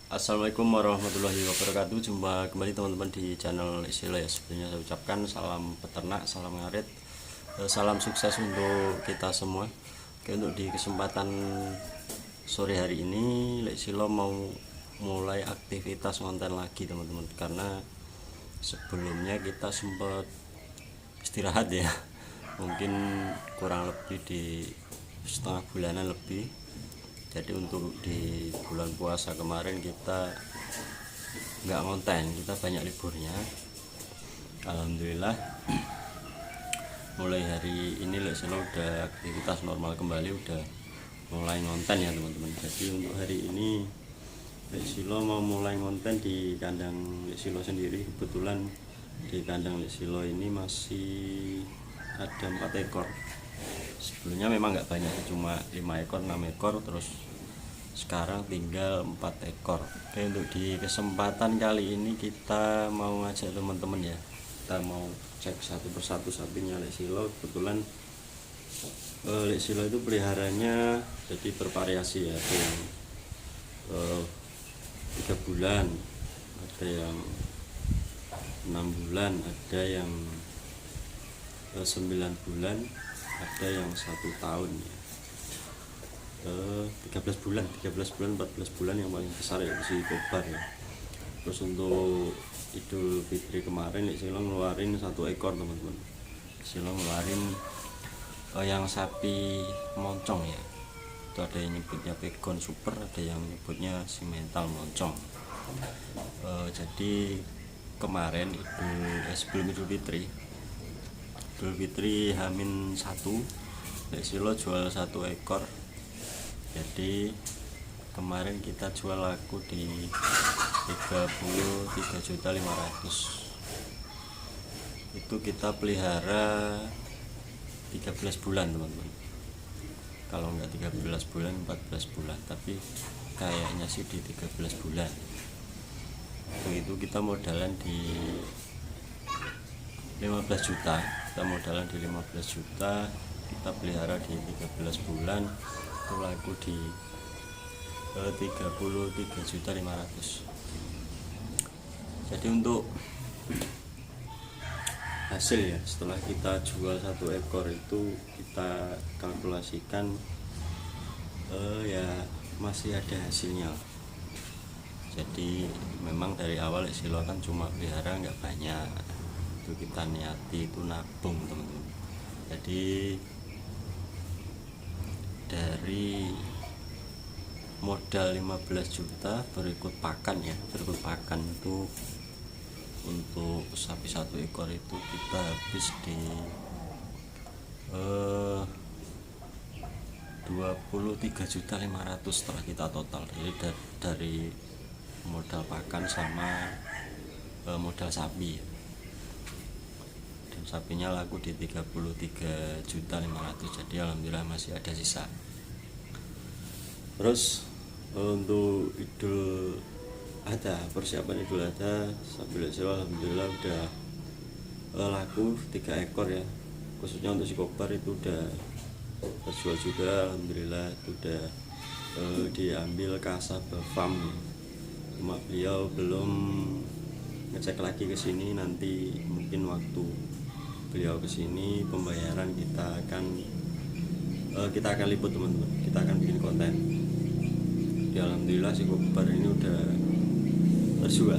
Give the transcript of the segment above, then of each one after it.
Assalamualaikum warahmatullahi wabarakatuh. Jumpa kembali teman-teman di channel Isila ya. Sebelumnya saya ucapkan salam peternak, salam ngarit, salam sukses untuk kita semua. Oke, untuk di kesempatan sore hari ini Isila mau mulai aktivitas konten lagi teman-teman, karena sebelumnya kita sempat istirahat ya, mungkin kurang lebih di setengah bulanan lebih. Jadi untuk di bulan puasa kemarin kita nggak ngonten, kita banyak liburnya. Alhamdulillah mulai hari ini Lesilo udah aktivitas normal kembali, udah mulai ngonten ya teman-teman. Jadi untuk hari ini Lesilo mau mulai ngonten di kandang Lesilo sendiri. Kebetulan di kandang Lesilo ini masih ada 4 ekor. Sebelumnya memang nggak banyak, cuma 5 ekor 6 ekor, terus sekarang tinggal 4 ekor. Oke, untuk di kesempatan kali ini kita mau ngajak teman-teman ya, kita mau cek satu persatu sapinya Lesilo. Kebetulan Lesilo itu peliharanya jadi bervariasi ya, ada yang 3 bulan, ada yang 6 bulan, ada yang 9 bulan, ada yang 1 tahun ya. 13 bulan, 14 bulan yang paling besar ya si Kobar ya. Terus untuk Idul Fitri kemarin Silo ngeluarin 1 ekor teman-teman. Silo ngeluarin yang sapi moncong ya. Itu ada yang nyebutnya Pegon Super, ada yang nyebutnya Simental moncong. Jadi kemarin sebelum Idul Fitri Hamin 1 Silo jual 1 ekor. Jadi kemarin kita jual laku di 33.500.000. Itu kita pelihara 13 bulan teman-teman. Kalau enggak 13 bulan 14 bulan, tapi kayaknya sih di 13 bulan. Itu kita modalan di 15 juta. Kita modalan di 15 juta, kita pelihara di 13 bulan, itu laku di 33.500.000. Jadi untuk hasil ya, setelah kita jual 1 ekor itu kita kalkulasikan ya masih ada hasilnya. Jadi memang dari awal Silo kan cuma pelihara nggak banyak, itu kita niati itu nabung teman-teman. Jadi dari modal 15 juta berikut pakan ya, berikut pakan itu untuk sapi 1 ekor itu kita habis di 23.500.000 setelah kita total. Jadi dari modal pakan sama modal sapi ya. Dan sapinya laku di 33.500.000. Jadi alhamdulillah masih ada sisa. Terus untuk Idul Adha, persiapan Idul Adha sapi Lesilo alhamdulillah udah laku 3 ekor ya. Khususnya untuk si Kobar itu udah terjual juga alhamdulillah. Itu udah diambil kasab farm. Cuma beliau belum ngecek lagi ke sini, nanti mungkin waktu beliau ke sini pembayaran kita akan liput teman-teman, kita akan bikin konten. Ya, alhamdulillah si Kobar ini udah terjual.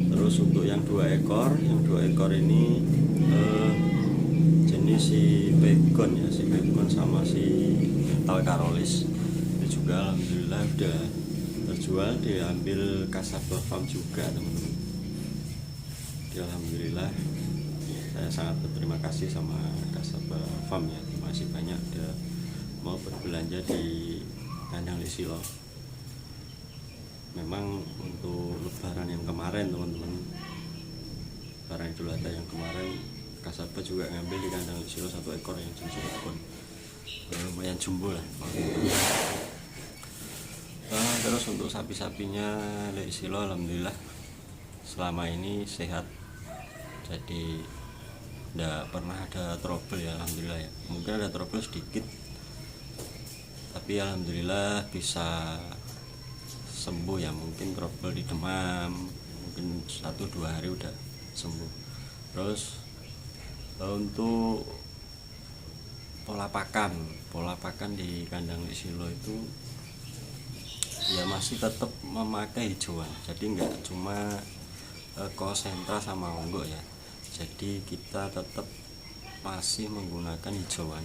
Terus untuk yang 2 ekor ini jenis si Pegon ya, si Pegon sama si Mental Karolis itu juga alhamdulillah udah terjual, diambil Kasabah Farm juga teman-teman. Ya, alhamdulillah saya sangat berterima kasih sama Kasabah Farm ya, terima kasih banyak udah mau berbelanja di kandang Lesilo. Memang untuk lebaran yang kemarin teman-teman, lebaran Idul Adha yang kemarin Kasabah juga ngambil di kandang Lesilo 1 ekor yang jenis pun lumayan jumbo lah. Terus untuk sapi-sapinya Lesilo alhamdulillah selama ini sehat, jadi tidak pernah ada trouble ya alhamdulillah ya. Mungkin ada trouble sedikit, tapi alhamdulillah bisa sembuh ya, mungkin trouble di demam, mungkin 1-2 hari udah sembuh. Terus untuk pola pakan di kandang Silo itu ya masih tetap memakai hijauan, jadi nggak cuma konsentra sama onggo ya, jadi kita tetap masih menggunakan hijauan.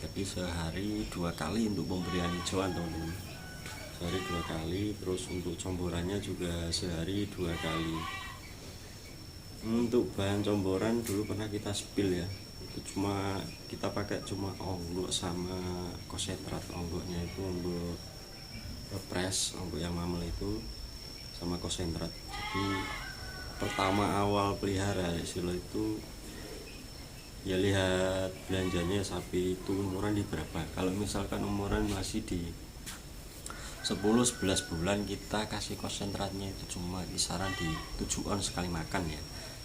Jadi sehari 2 kali untuk pemberian hijauan teman-teman, sehari 2 kali. Terus untuk comborannya juga sehari 2 kali. Untuk bahan comboran dulu pernah kita spill ya, itu cuma kita pakai cuma onggo sama konsentrat. Onggonya itu onggo press, onggo yang mamel itu sama konsentrat. Jadi pertama awal pelihara Silo itu ya lihat belanjanya sapi itu umuran di berapa. Kalau misalkan umuran masih di 10-11 bulan, kita kasih konsentratnya itu cuma kisaran di 7 on sekali makan ya,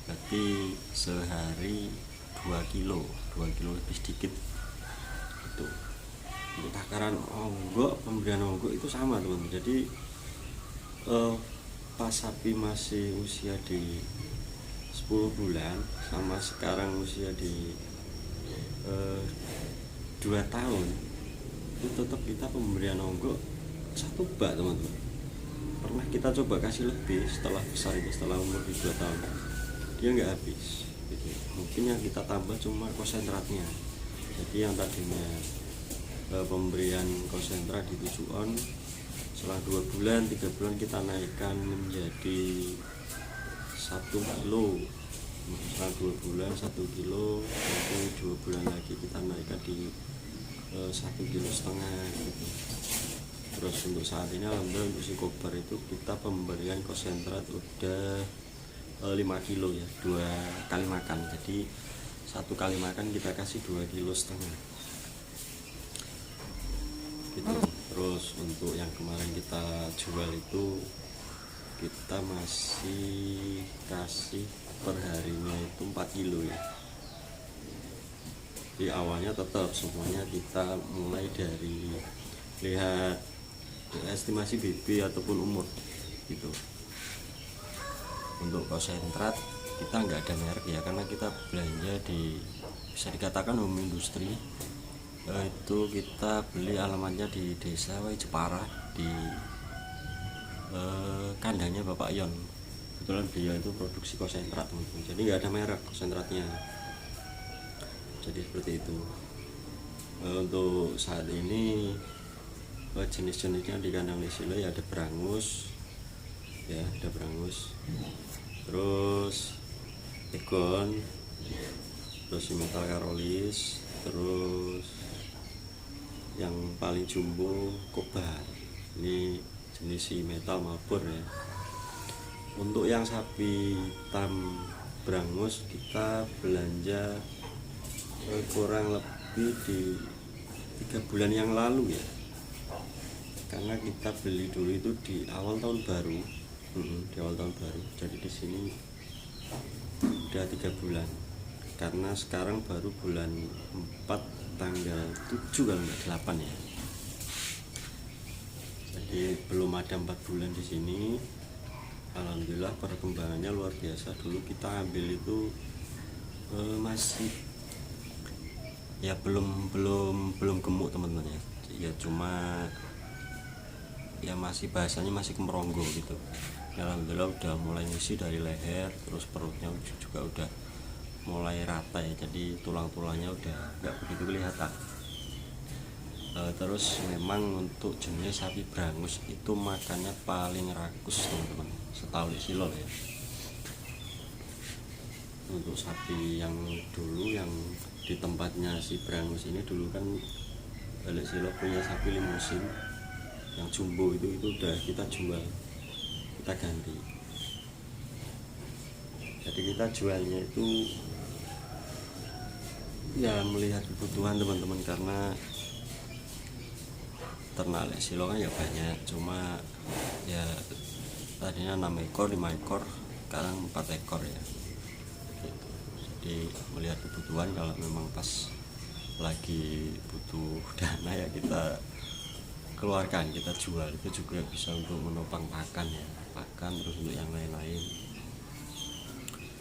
berarti sehari 2 kilo lebih sedikit itu. Untuk takaran onggo, pemberian onggo itu sama teman-teman. Jadi pas sapi masih usia di 10 bulan sama sekarang usia di 2 tahun, itu tetap kita pemberian onggo 1 bak teman-teman. Pernah kita coba kasih lebih setelah besar itu, setelah umur di 2 tahun, dia nggak habis gitu. Mungkin yang kita tambah cuma konsentratnya. Jadi yang tadinya pemberian konsentrat di 7 on, setelah 2 bulan 3 bulan kita naikkan menjadi 1 kilo. Setelah 2 bulan 1 kilo, nanti 2 bulan lagi kita naikkan di 1,5 kilo gitu. Terus untuk saat ini alhamdulillah untuk si kobar itu kita pemberian konsentrat udah 5 kilo ya, 2 kali makan. Jadi 1 kali makan kita kasih 2,5 kilo gitu. Terus untuk yang kemarin kita jual itu kita masih kasih per harinya itu 4 kilo ya. Di awalnya tetap semuanya kita mulai dari lihat estimasi BB ataupun umur gitu. Untuk konsentrat kita nggak ada merek ya, karena kita belanja di, bisa dikatakan home industry. Itu kita beli alamatnya di desa Jepara, di kandangnya Bapak Yon. Kebetulan beliau itu produksi konsentrat teman-teman, jadi nggak ada merek konsentratnya. Jadi seperti itu. Untuk saat ini jenis-jenisnya di kandang Silo ya ada Brangus ya, ada Brangus, terus Egon, terus Metal Karolis, terus yang paling jumbo Kobar. Ini jenis si Metal Mabur ya. Untuk yang sapi hitam Brangus kita belanja kurang lebih di 3 bulan yang lalu ya, karena kita beli dulu itu di awal tahun baru. Di awal tahun baru, jadi di sini udah 3 bulan, karena sekarang baru bulan 4 tanggal 7 kalau nggak 8 ya. Jadi belum ada 4 bulan di sini. Alhamdulillah perkembangannya luar biasa. Dulu kita ambil itu masih ya belum gemuk teman-teman ya. Ya cuma ya masih bahasanya masih kemeronggo gitu. Ya, alhamdulillah udah mulai ngisi dari leher, terus perutnya juga udah mulai rata ya, jadi tulang-tulangnya udah nggak begitu kelihatan. Terus memang untuk jenis sapi Brangus itu makannya paling rakus teman-teman, setahu di Silo ya. Untuk sapi yang dulu yang di tempatnya si Brangus ini, dulu kan balik Silo punya sapi limusin yang jumbo itu udah kita jual, kita ganti. Jadi kita jualnya itu ya melihat kebutuhan teman-teman, karena ternak Silo kan ya banyak, cuma ya tadinya 6 ekor 5 ekor, sekarang 4 ekor ya gitu. Jadi melihat kebutuhan, kalau memang pas lagi butuh dana ya kita keluarkan, kita jual, itu juga bisa untuk menopang pakan ya, pakan terus untuk yang lain-lain.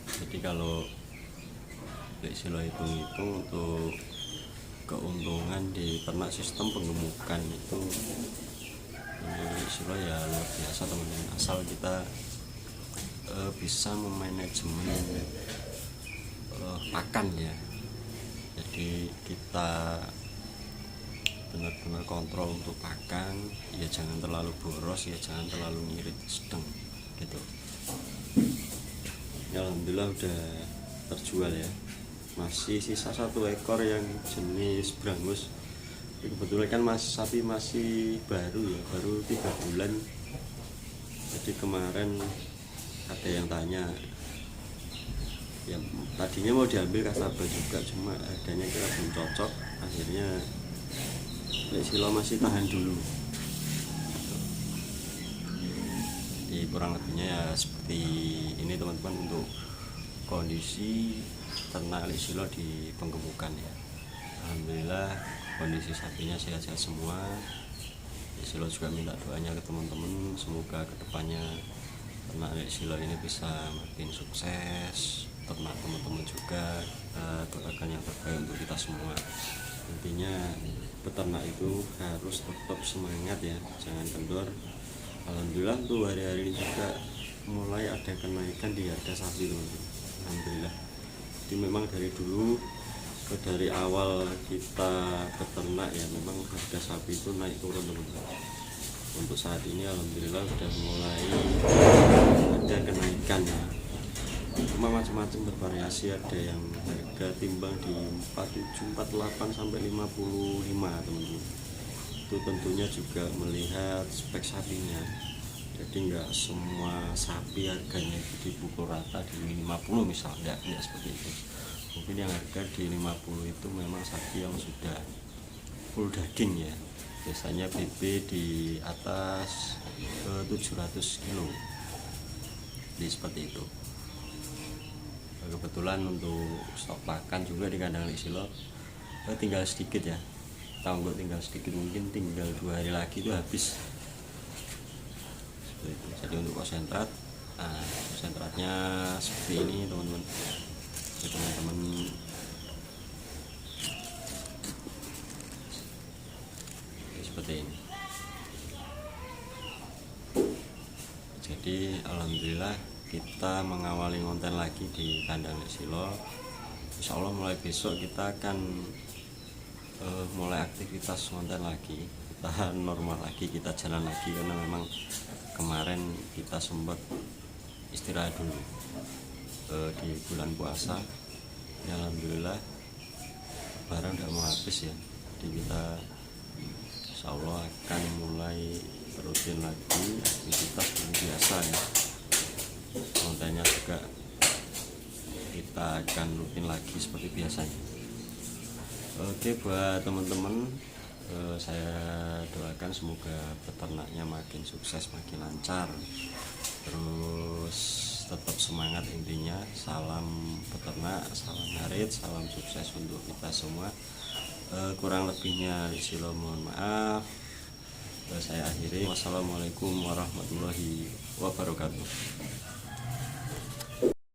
Jadi kalau Silo hitung-hitung untuk keuntungan di ternak sistem penggemukan itu ini Silo ya luar biasa teman-teman, asal kita bisa memanajemen pakan ya. Jadi kita benar-benar kontrol untuk pakan, ya jangan terlalu boros, ya jangan terlalu ngirit, sedang gitu. Ya, alhamdulillah udah terjual ya. Masih sisa 1 ekor yang jenis Brangus. Kebetulan kan sapi masih baru ya, baru 3 bulan. Jadi kemarin ada yang tanya, ya tadinya mau diambil kasabah juga, cuma harganya kira belum cocok, akhirnya Silo masih tahan dulu. Jadi kurang lebihnya ya seperti ini teman-teman untuk kondisi ternak Silo di penggemukan ya. Alhamdulillah kondisi sapinya sehat-sehat semua. Silo juga minta doanya ke teman-teman, semoga kedepannya ternak Silo ini bisa makin sukses. Ternak teman-teman juga doakan yang terbaik untuk kita semua. Intinya peternak itu harus tetap semangat ya, jangan kendor. Alhamdulillah tuh hari-hari ini juga mulai ada kenaikan di harga sapi teman-teman. Alhamdulillah. Jadi memang dari dulu dari awal kita beternak ya memang harga sapi itu naik turun teman-teman. Untuk saat ini alhamdulillah sudah mulai ada kenaikan ya. Cuma macam-macam bervariasi, ada yang harga timbang di 47, 48 sampai 55 teman-teman. Itu tentunya juga melihat spek sapinya. Jadi nggak semua sapi harganya itu dipukul rata di 50 misalnya, enggak seperti itu. Mungkin yang harga di 50 itu memang sapi yang sudah full daging ya. Biasanya BB di atas 700 kilo. Jadi seperti itu. Kebetulan untuk stok pakan juga di kandang Silo tinggal sedikit ya, tahu nggak, tinggal sedikit, mungkin tinggal 2 hari lagi itu habis. Jadi untuk konsentrat, konsentratnya seperti ini teman-teman. Jadi teman-teman seperti ini. Jadi alhamdulillah kita mengawali konten lagi di kandang Silo. Insya Allah mulai besok kita akan mulai aktivitas konten lagi, kita normal lagi, kita jalan lagi, karena memang kemarin kita sempat istirahat dulu di bulan puasa ya. Alhamdulillah barang udah mau habis ya, jadi kita insya Allah akan mulai rutin lagi aktivitas seperti biasa ya. Kontennya juga kita akan rutin lagi seperti biasanya. Oke, buat teman-teman, saya doakan semoga peternaknya makin sukses, makin lancar, terus tetap semangat. Intinya salam peternak, salam ngarit, salam sukses untuk kita semua. Kurang lebihnya Silo mohon maaf. Saya akhiri. Wassalamualaikum warahmatullahi wabarakatuh.